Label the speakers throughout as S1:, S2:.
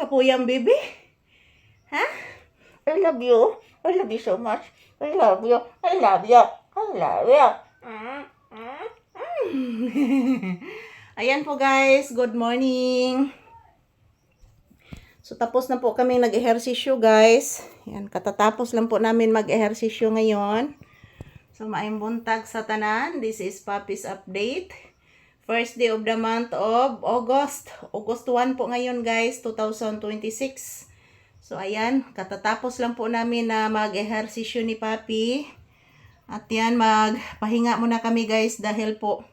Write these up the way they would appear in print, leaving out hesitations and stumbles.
S1: kapuyang, baby? Ha? I love you. I love you so much. I love you. I love you. I love you. Ayan po guys, good morning. So tapos na po kami nag-ehersisyo guys. Yan, katatapos lang po namin mag-ehersisyo ngayon. So maayong buntag sa tanan. This is Papi's update. First day of the month of August. August 1 po ngayon guys, 2026. So ayan, katatapos lang po namin na mag-ehersisyo ni Papi. At yan, magpahinga muna kami guys dahil po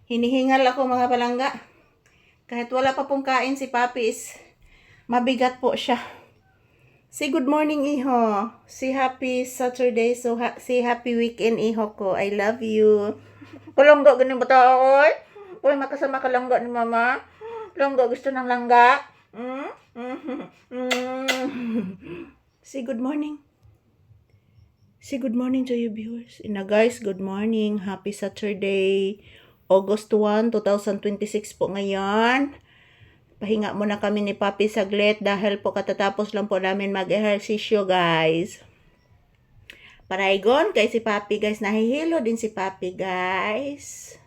S1: hinihingal ako mga palangga. Kahit wala pa pong kain si Papi is mabigat po siya. Say good morning iho. Say happy Saturday. So say happy weekend iho ko. I love you. Palangga ganing bata oy. Uy, makasama ka langga ni mama. Langga gusto ng langga. Say good morning. Say good morning to you viewers. Na guys, good morning. Happy Saturday. August 1, 2026 po ngayon. Pahinga muna kami ni Papi saglit dahil po katatapos lang po namin mag-ehersisyo guys. Paraigon kay si Papi guys. Nahihilo din si Papi guys.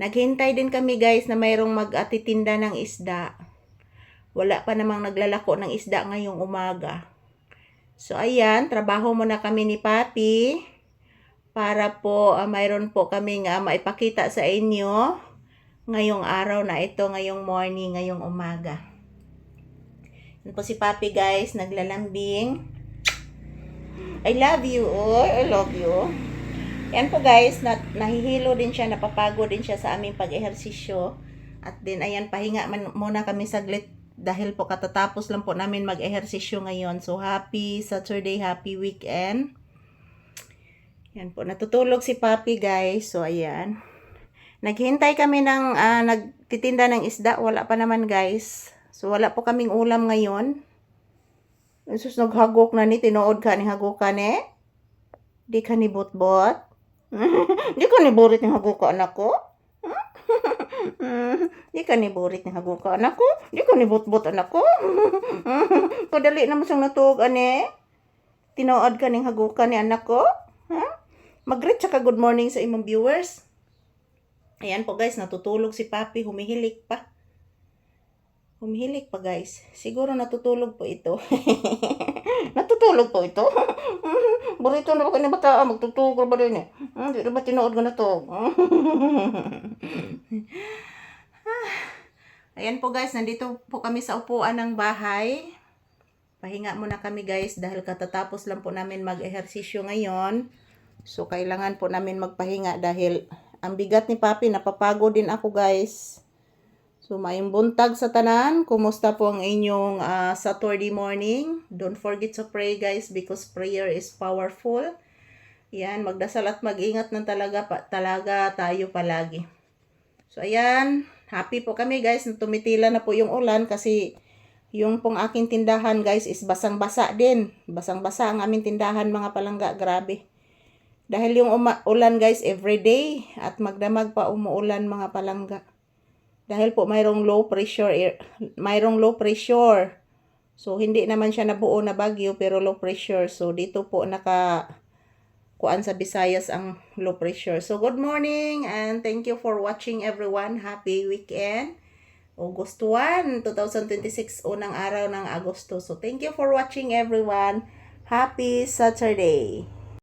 S1: Naghintay din kami guys na mayroong mag-atitinda ng isda. Wala pa namang naglalako ng isda ngayong umaga. So ayan, trabaho muna kami ni Papi para po mayroon po kami maipakita sa inyo ngayong araw na ito, ngayong morning, ngayong umaga. Yan po si Papi guys, naglalambing. I love you, oh, I love you. Yan po guys, nahihilo din siya, napapagod din siya sa aming pag-ehersisyo. At din ayan, pahinga muna kami saglit dahil po katatapos lang po namin mag-ehersisyo ngayon. So happy Saturday, happy weekend. Yan po, natutulog si Papi guys. So ayan. Naghintay kami ng nagtitinda ng isda, wala pa naman guys. So wala po kaming ulam ngayon. Jesus, naghagok na ni, tinuod ka ni hagok ka ni. Di ka ni bot-bot. Di ka ni burit ng hagok ka anak ko. Di ka ni burit ng hagok ka anak ko. Di ka ni bot-bot anak ko. Kadali naman siyang natuog ane. Tinuod ka ng hagok ka ni anak ko. Mag-greet ka good morning sa imong viewers. Ayan po guys, natutulog si Papi, humihilik pa. Humihilik pa guys. Siguro natutulog po ito. Natutulog po ito. Burito na ba kayo na bata? Magtutulog ba rin eh? Hindi na ba tinood ko na to? Ayan po guys, nandito po kami sa upuan ng bahay. Pahinga muna kami guys dahil katatapos lang po namin mag-ehersisyo ngayon. So kailangan po namin magpahinga dahil ang bigat ni Papi, napapagod din ako guys. So maayong buntag sa tanan. Kumusta po ang inyong Saturday morning? Don't forget to pray guys because prayer is powerful. Yan, magdasal at mag-ingat ng talaga tayo palagi. So ayan, happy po kami guys. Tumitila na po yung ulan kasi yung pong aking tindahan guys is basang-basa din. Basang-basa ang aming tindahan mga palangga, grabe. Dahil yung ulan guys everyday at magdamag pa umuulan mga palangga. Dahil po mayroong low pressure. So hindi naman siya nabuo na bagyo pero low pressure. So dito po kuan sa Visayas ang low pressure. So good morning and thank you for watching everyone. Happy weekend. August 1, 2026, unang araw ng Agosto. So thank you for watching everyone. Happy Saturday.